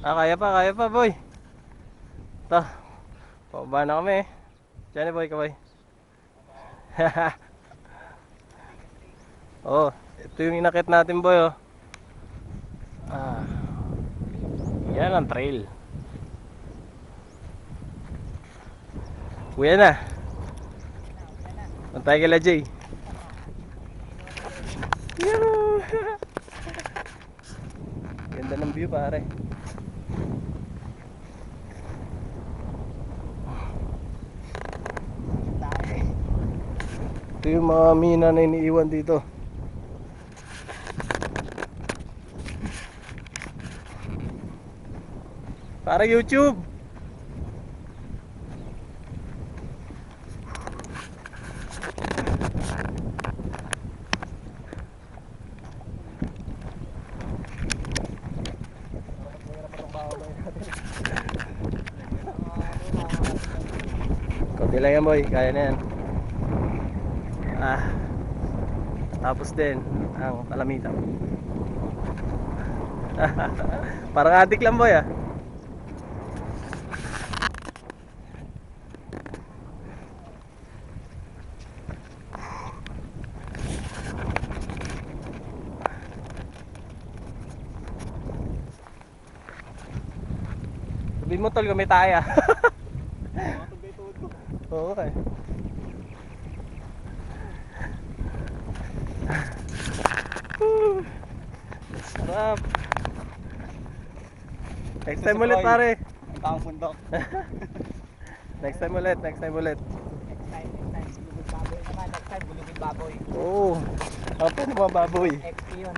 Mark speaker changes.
Speaker 1: Kaya pa boy. Ito, pababa na kami. Diyan boy, kaway. Oh, ito yung inakit natin boy oh. Ah, yan ang trail. Uwi na. Pantay kila Jay. Yoo! Ganda ng view pare. Ito yung mga mina na iniiwan dito. Para YouTube. Konti lang yan boy, kaya na yan. Tapos din ang palamitan. Parang adik lang boy ah. Sabihin mo tol, gamit tayo. Oo eh. Sarap. Next time ulit pare.
Speaker 2: Ang taong bundok.
Speaker 1: Next time ulit, next time ulit.
Speaker 2: Next time, bulubid baboy naman. Next time, bulubid baboy.
Speaker 1: Oo. Apa na mga baboy.
Speaker 2: XP yun.